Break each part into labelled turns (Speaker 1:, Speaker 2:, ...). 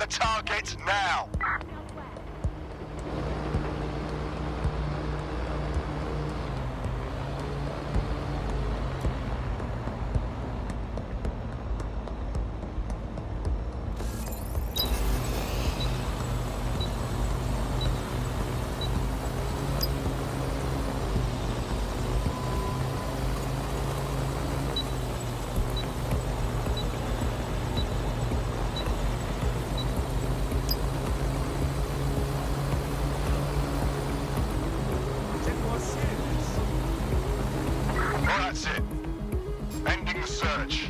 Speaker 1: target now! That's it. Ending the search.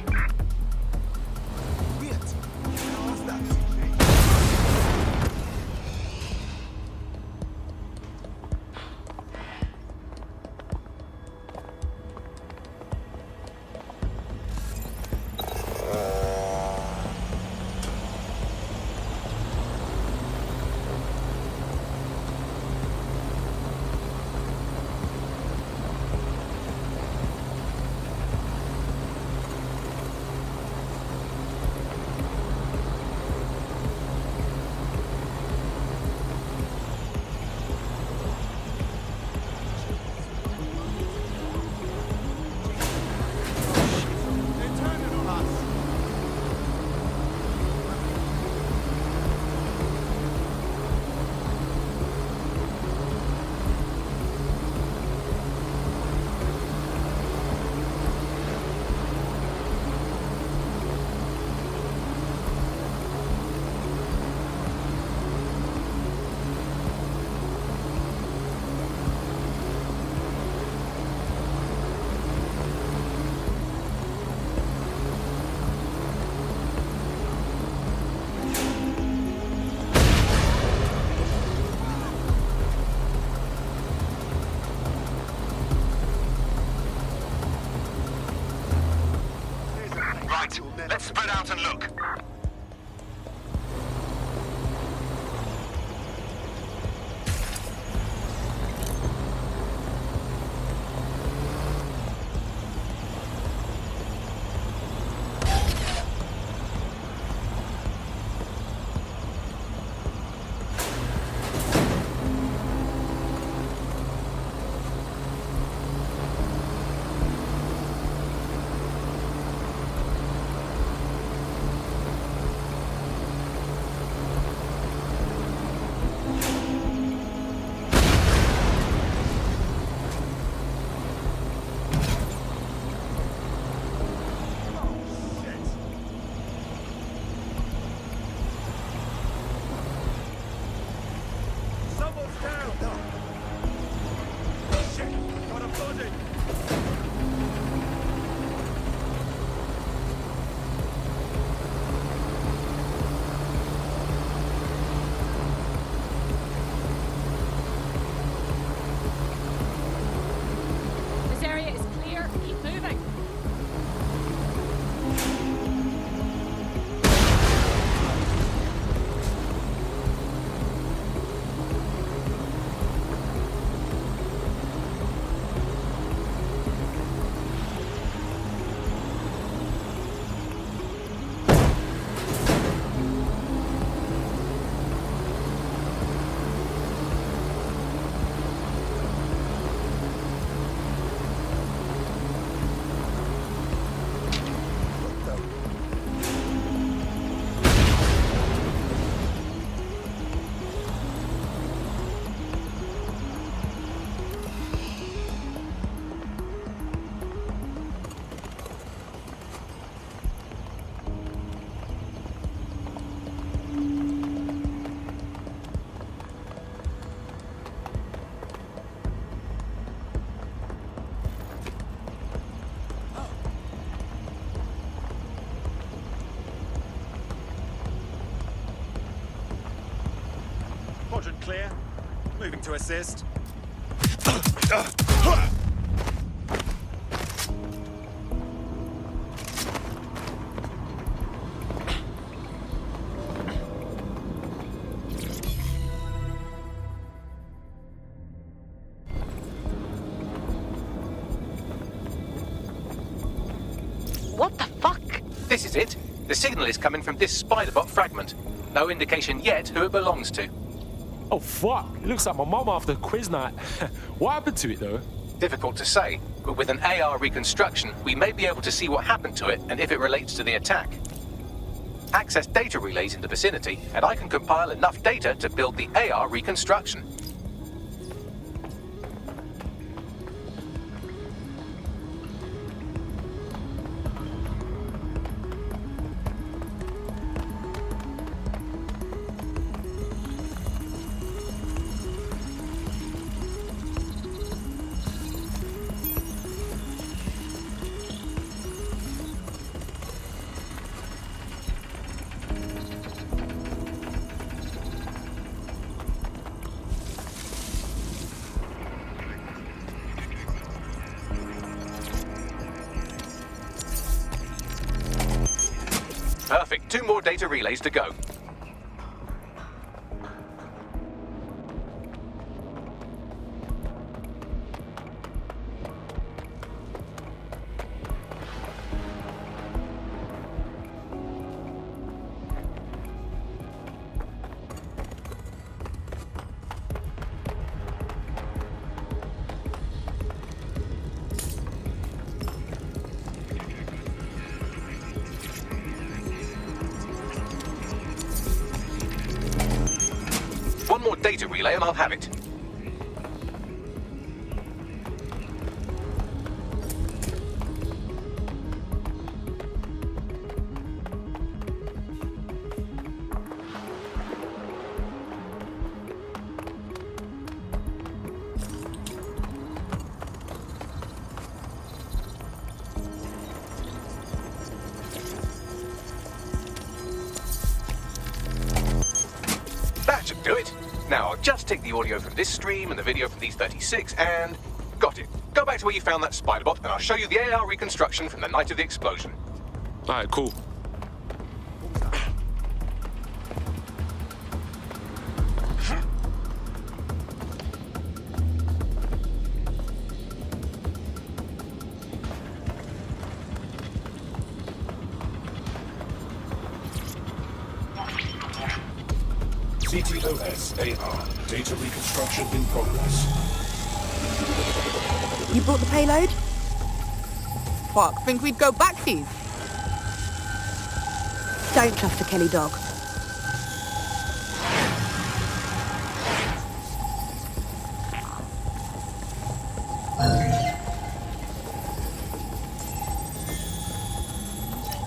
Speaker 1: Right, let's spread out and look.
Speaker 2: Quadrant clear. Moving to assist.
Speaker 3: What the fuck? This is it. The signal is coming from this spider bot fragment. No indication yet who it belongs to.
Speaker 4: Oh, fuck. It looks like my mum after quiz night. What happened to it, though?
Speaker 3: Difficult to say, but with an AR reconstruction, we may be able to see what happened to it and if it relates to the attack. Access data relays in the vicinity, and I can compile enough data to build the AR reconstruction. Perfect. 2 more data relays to go. One more data relay and I'll have it. That should do it. Now, I'll just take the audio from this stream and the video from these 36 and... got it. Go back to where you found that spider bot and I'll show you the AR reconstruction from the night of the explosion.
Speaker 4: Alright, cool.
Speaker 5: ctOS AR. Data reconstruction in progress.
Speaker 6: You brought the payload?
Speaker 7: Fuck, think we'd go back here?
Speaker 6: Don't trust a Kelly dog.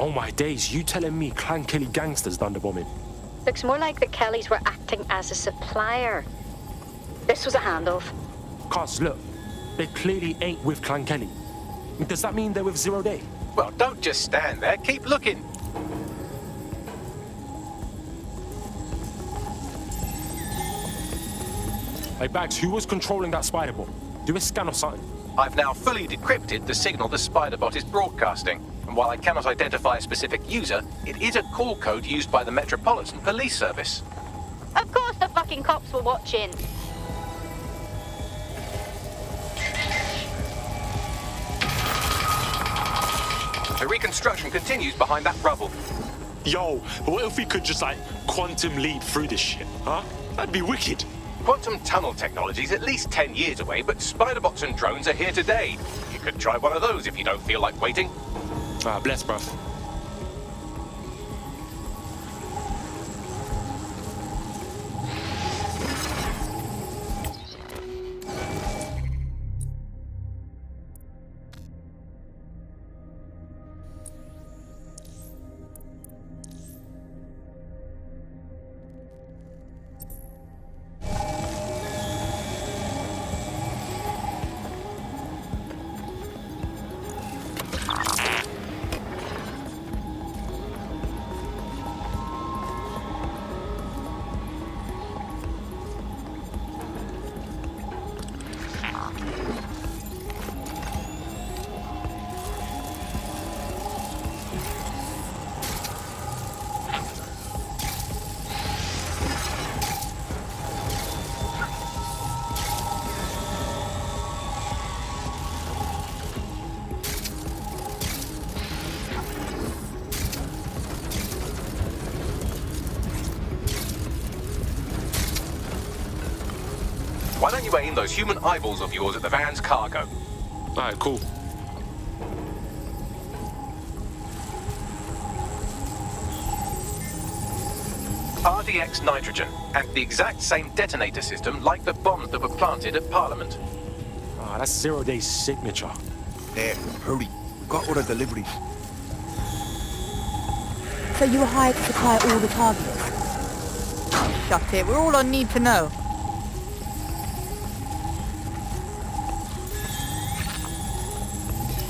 Speaker 4: Oh my days, you telling me Clan Kelly gangsters done the bombing?
Speaker 8: Looks more like the Kellys were acting as a supplier. This was a handoff.
Speaker 4: Cuz, look, they clearly ain't with Clan Kelly. Does that mean they're with Zero Day?
Speaker 3: Well, don't just stand there. Keep looking.
Speaker 4: Hey, Bags, who was controlling that spider bot? Do a scan or something.
Speaker 3: I've now fully decrypted the signal the spider bot is broadcasting. And while I cannot identify a specific user, it is a call code used by the Metropolitan Police Service.
Speaker 8: Of course the fucking cops were watching.
Speaker 3: The reconstruction continues behind that rubble.
Speaker 9: Yo, what if we could just, like, quantum leap through this shit, huh? That'd be wicked.
Speaker 3: Quantum tunnel technology is at least 10 years away, but spider bots and drones are here today. You could try one of those if you don't feel like waiting.
Speaker 4: Ah, bless, bruv.
Speaker 3: you aim those human eyeballs of yours at the van's cargo.
Speaker 9: Alright, cool.
Speaker 3: RDX nitrogen, and the exact same detonator system like the bombs that were planted at Parliament.
Speaker 4: Ah, that's 0 Day's signature.
Speaker 10: There, hurry. We've got other deliveries.
Speaker 6: So you were hired to supply all the targets?
Speaker 7: Shut it. We're all on need to know.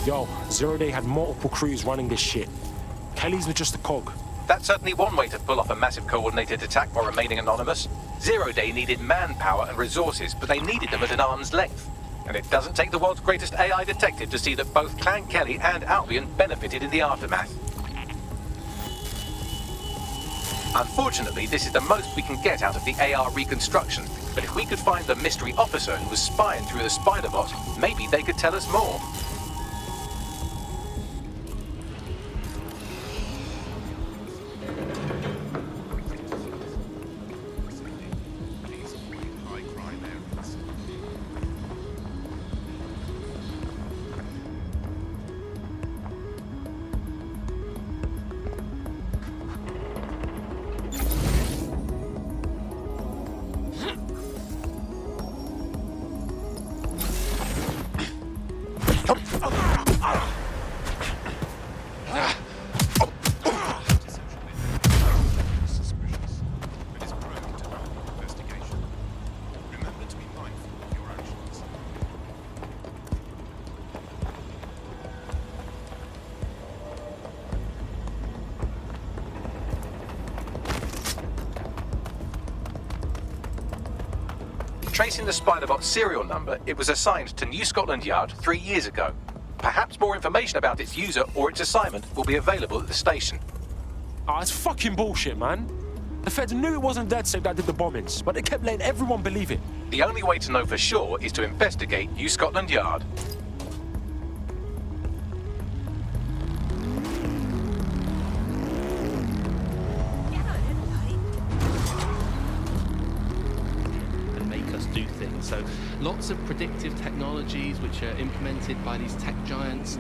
Speaker 4: Yo, 0 Day had multiple crews running this shit. Kelly's was just a cog.
Speaker 3: That's certainly one way to pull off a massive coordinated attack while remaining anonymous. 0 Day needed manpower and resources, but they needed them at an arm's length. And it doesn't take the world's greatest AI detective to see that both Clan Kelly and Albion benefited in the aftermath. Unfortunately, this is the most we can get out of the AR reconstruction, but if we could find the mystery officer who was spying through the spider bot, maybe they could tell us more. Tracing the Spiderbot serial number, it was assigned to New Scotland Yard 3 years ago. Perhaps more information about its user or its assignment will be available at the station.
Speaker 4: Ah, it's fucking bullshit, man. The feds knew it wasn't DedSec that did the bombings, but they kept letting everyone believe it.
Speaker 3: The only way to know for sure is to investigate New Scotland Yard.
Speaker 11: Do things. So lots of predictive technologies which are implemented by these tech giants.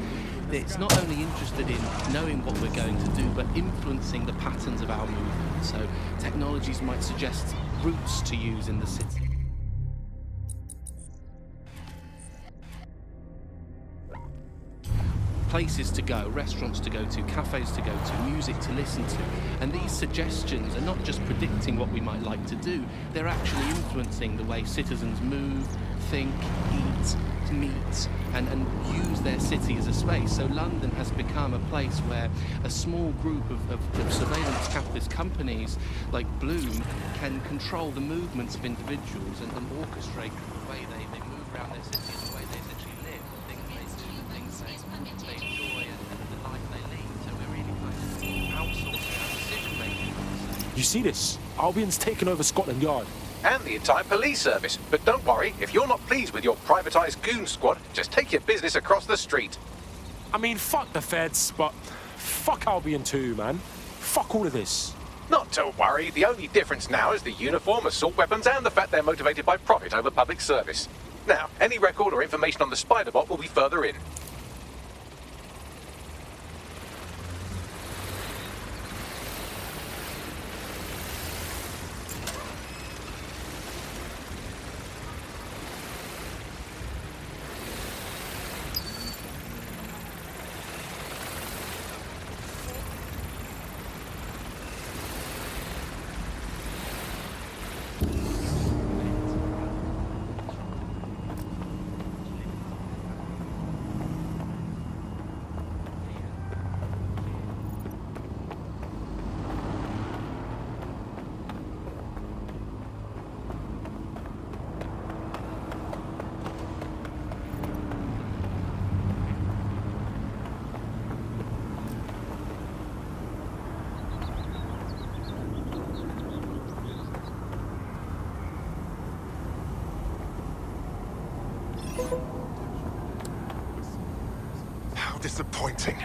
Speaker 11: It's not only interested in knowing what we're going to do, but influencing the patterns of our movement. So technologies might suggest routes to use in the city. Places to go, restaurants to go to, cafes to go to, music to listen to. And these suggestions are not just predicting what we might like to do, they're actually influencing the way citizens move, think, eat, meet, and use their city as a space. So London has become a place where a small group of surveillance capitalist companies like Bloom can control the movements of individuals and orchestrate the way they move around their city and the way they essentially live, the things they do, the things they enjoy, and the life they lead. So we're really kind of outsourcing our decision-making.
Speaker 4: You see this? Albion's taken over Scotland Yard.
Speaker 3: And the entire police service. But don't worry, if you're not pleased with your privatized goon squad, just take your business across the street.
Speaker 4: I mean, fuck the feds, but fuck Albion too, man. Fuck all of this.
Speaker 3: Not to worry, the only difference now is the uniform, assault weapons, and the fact they're motivated by profit over public service. Now, any record or information on the Spiderbot will be further in.
Speaker 1: How disappointing.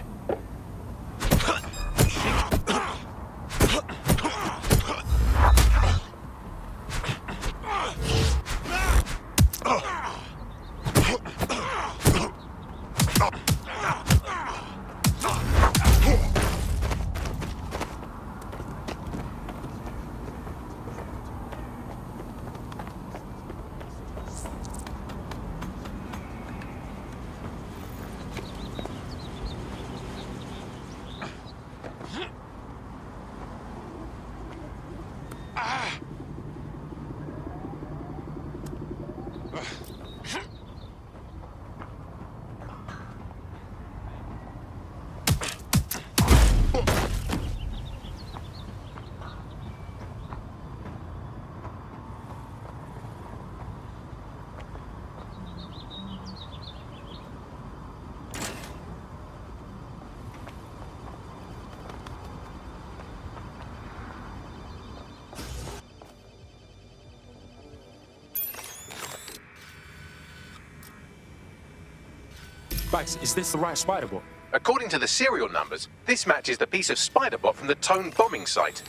Speaker 4: Bags, is this the right spider bot?
Speaker 3: According to the serial numbers, this matches the piece of spider bot from the Tone bombing site.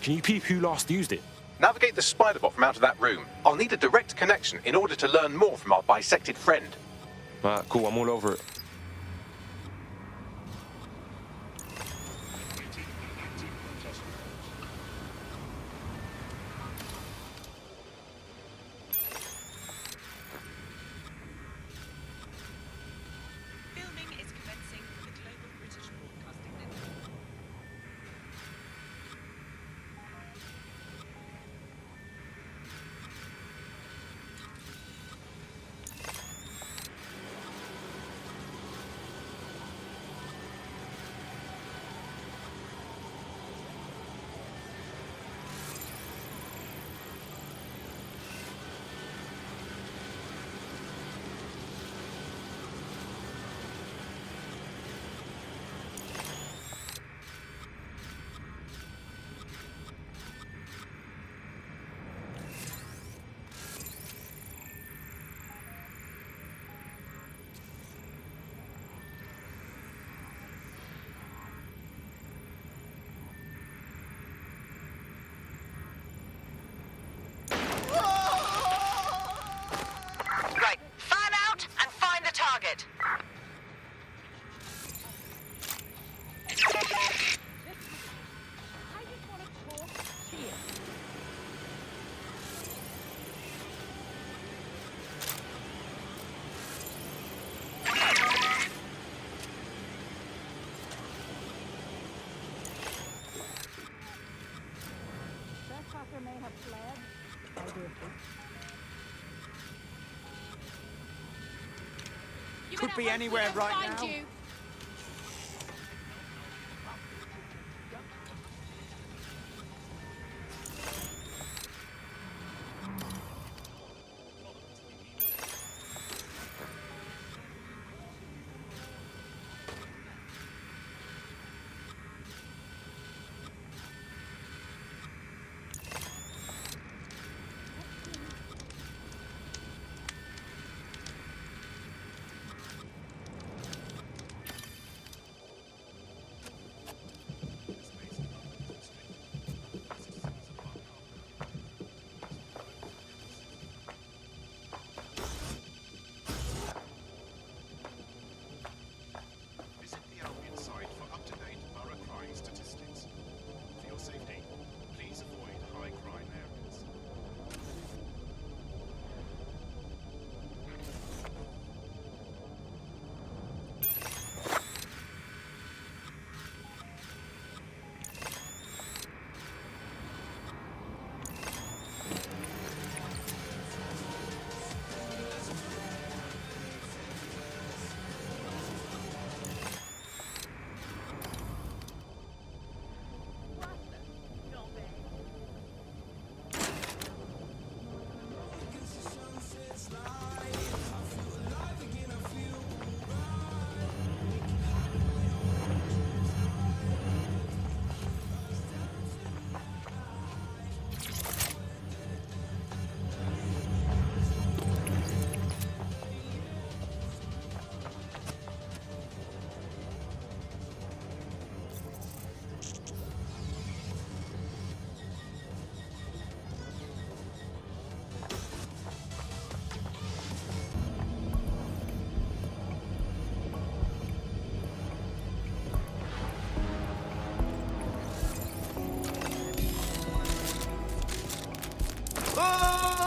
Speaker 4: Can you peep who last used it?
Speaker 3: Navigate the spider bot from out of that room. I'll need a direct connection in order to learn more from our bisected friend.
Speaker 4: Alright, cool, I'm all over it.
Speaker 2: Could be anywhere right now.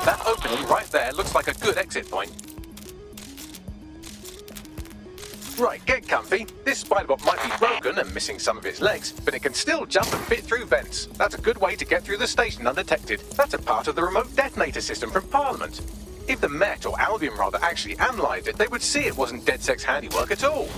Speaker 3: That opening right there looks like a good exit point. Right, get comfy. This spider-bot might be broken and missing some of its legs, but it can still jump and fit through vents. That's a good way to get through the station undetected. That's a part of the remote detonator system from Parliament. If the Met, or Albion rather, actually analysed it, they would see it wasn't DedSec's handiwork at all.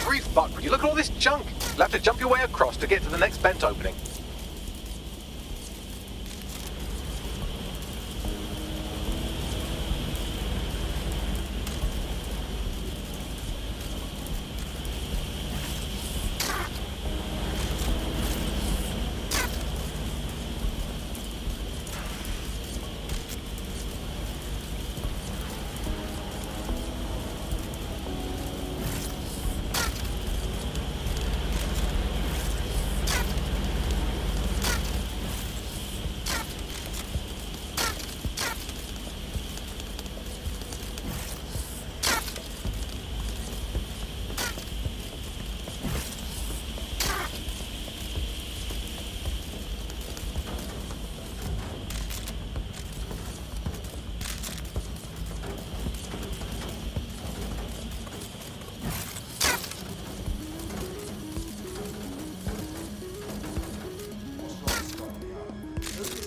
Speaker 3: Every fuck, would you look at all this junk? You'll have to jump your way across to get to the next vent opening.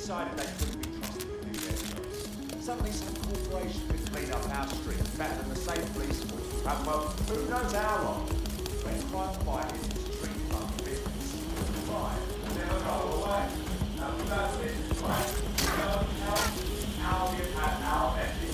Speaker 12: decided they couldn't be trusted to do their jobs. Suddenly some corporation could clean up our streets better than the same police force. And well, who knows how long? When crime fighting is street fund business. Crime never go away. Now we know this, right? We know how we have had our ethics.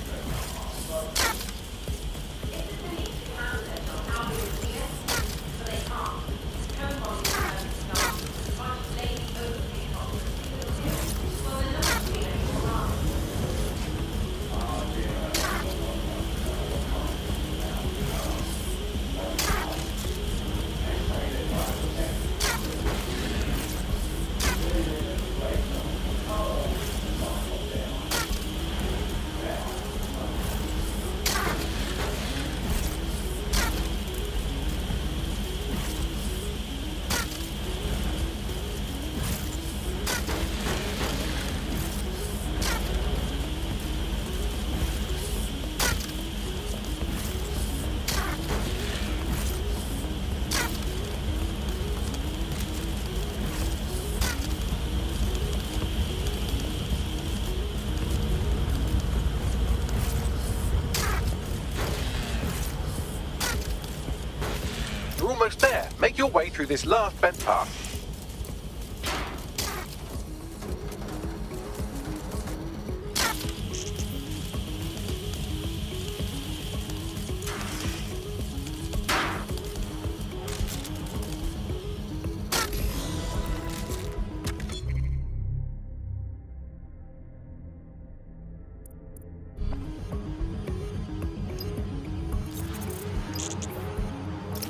Speaker 3: You're almost there. Make your way through this last vent path.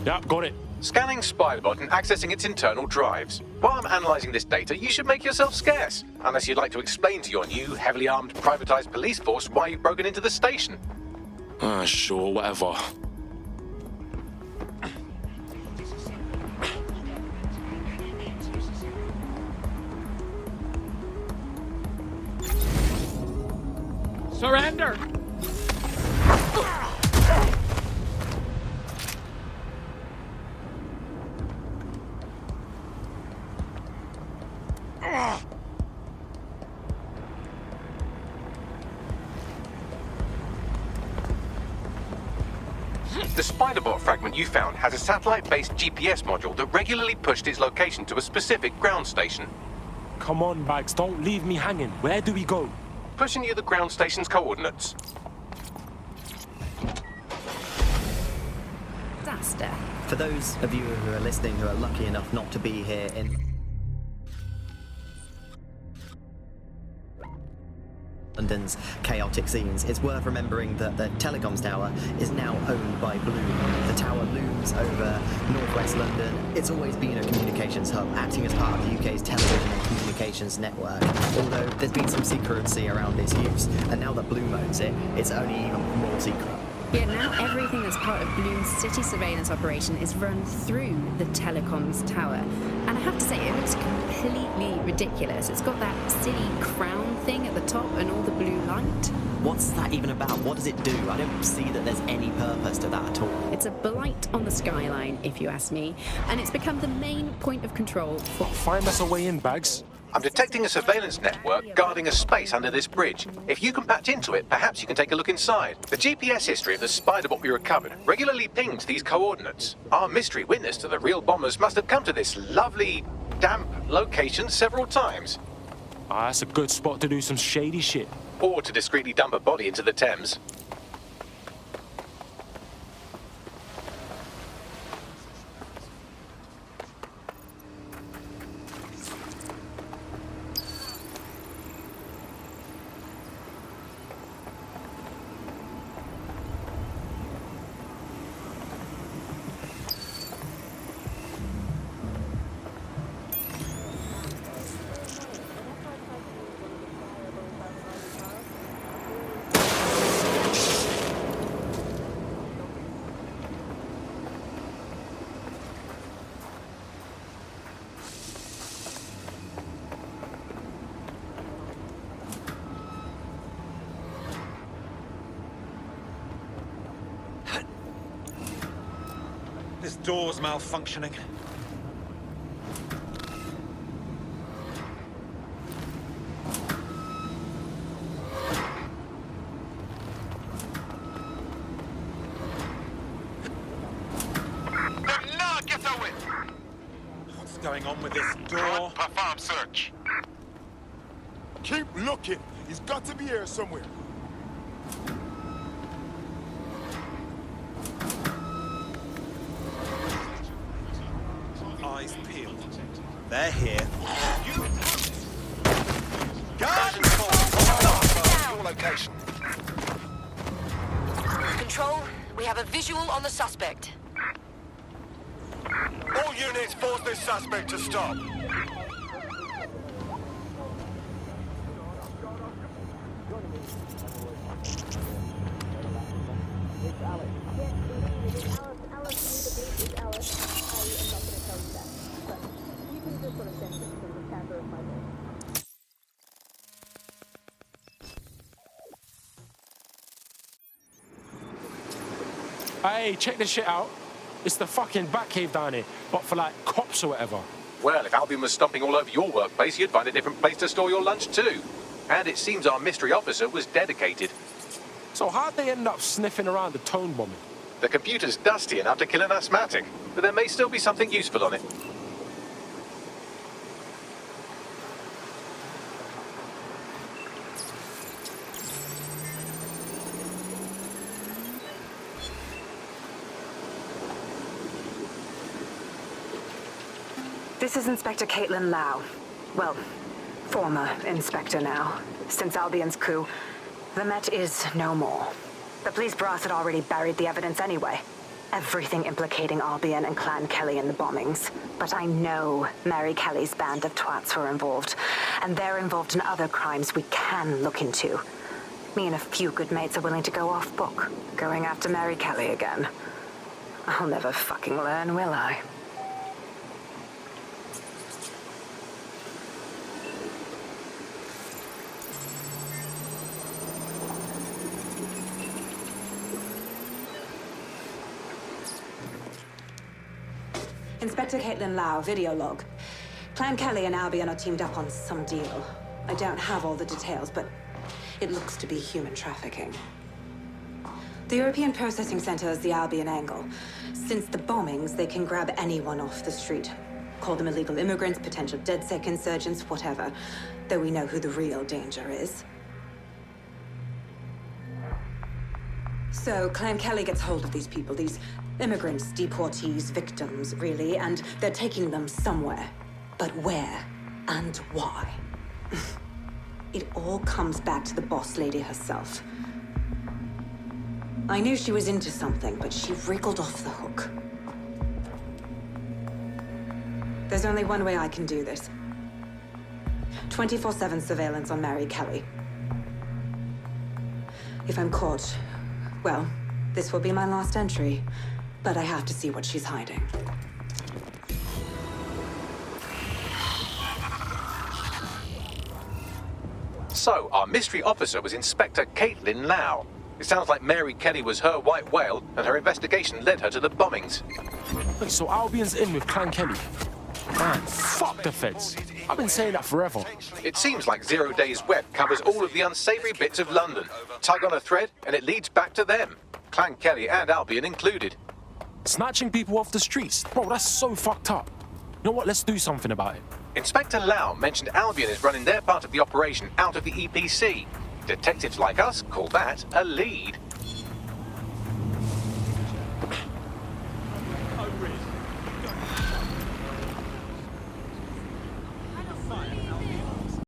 Speaker 4: Yep, got it.
Speaker 3: Scanning Spiderbot and accessing its internal drives. While I'm analysing this data, you should make yourself scarce. Unless you'd like to explain to your new, heavily armed, privatised police force why you've broken into the station.
Speaker 9: Sure, whatever.
Speaker 13: Surrender!
Speaker 3: The Spiderbot fragment you found has a satellite-based GPS module that regularly pushed its location to a specific ground station.
Speaker 4: Come on, Bags, don't leave me hanging. Where do we go?
Speaker 3: Pushing you the ground station's coordinates.
Speaker 14: Disaster. For those of you who are listening who are lucky enough not to be here in London's chaotic scenes, it's worth remembering that the telecoms tower is now owned by Bloom. The tower looms over northwest London. It's always been a communications hub, acting as part of the UK's television and communications network, although there's been some secrecy around its use, and now that Bloom owns it, it's only even more secret.
Speaker 15: Yeah, now everything that's part of Bloom's city surveillance operation is run through the telecoms tower. And I have to say, it looks completely ridiculous. It's got that silly crown thing at the top and all the blue light.
Speaker 14: What's that even about? What does it do? I don't see that there's any purpose to that at all.
Speaker 15: It's a blight on the skyline, if you ask me. And it's become the main point of control for...
Speaker 4: Find us a way in, Bags.
Speaker 3: I'm detecting a surveillance network guarding a space under this bridge. If you can patch into it, perhaps you can take a look inside. The GPS history of the spider bot we recovered regularly pinged these coordinates. Our mystery witness to the real bombers must have come to this lovely, damp location several times.
Speaker 4: Ah, that's a good spot to do some shady shit.
Speaker 3: Or to discreetly dump a body into the Thames.
Speaker 2: This door's malfunctioning. What's going on with this door?
Speaker 1: Perform search. Keep looking. He's got to be here somewhere.
Speaker 2: Eyes peeled. They're here.
Speaker 1: Your location.
Speaker 13: Control, we have a visual on the suspect.
Speaker 1: All units force this suspect to stop.
Speaker 4: Hey, check this shit out. It's the fucking Batcave down here, but for like cops or whatever.
Speaker 3: Well, if Albion was stomping all over your workplace, you'd find a different place to store your lunch too. And it seems our mystery officer was dedicated.
Speaker 4: So how'd they end up sniffing around the tone bombing?
Speaker 3: The computer's dusty enough to kill an asthmatic, but there may still be something useful on it.
Speaker 13: This is Inspector Caitlin Lau. Well, former Inspector now. Since Albion's coup, the Met is no more. The police brass had already buried the evidence anyway. Everything implicating Albion and Clan Kelly in the bombings. But I know Mary Kelly's band of twats were involved, and they're involved in other crimes we can look into. Me and a few good mates are willing to go off book, going after Mary Kelly again. I'll never fucking learn, will I? Inspector Caitlin Lau, video log. Clan Kelly and Albion are teamed up on some deal. I don't have all the details, but it looks to be human trafficking. The European Processing Center is the Albion angle. Since the bombings, they can grab anyone off the street. Call them illegal immigrants, potential DedSec insurgents, whatever. Though we know who the real danger is. So, Clan Kelly gets hold of these people, these immigrants, deportees, victims, really, and they're taking them somewhere. But where and why? It all comes back to the boss lady herself. I knew she was into something, but she wriggled off the hook. There's only one way I can do this. 24/7 surveillance on Mary Kelly. If I'm caught, well, this will be my last entry. But I have to see what she's hiding.
Speaker 3: So, our mystery officer was Inspector Caitlin Lau. It sounds like Mary Kelly was her white whale, and her investigation led her to the bombings.
Speaker 4: Wait, so Albion's in with Clan Kelly? Man, fuck the feds. I've been saying that forever.
Speaker 3: It seems like 0 Days Web covers all of the unsavory bits of London. Tug on a thread, and it leads back to them. Clan Kelly and Albion included.
Speaker 4: Snatching people off the streets. Bro, that's so fucked up. You know what? Let's do something about it.
Speaker 3: Inspector Lau mentioned Albion is running their part of the operation out of the EPC. Detectives like us call that a lead.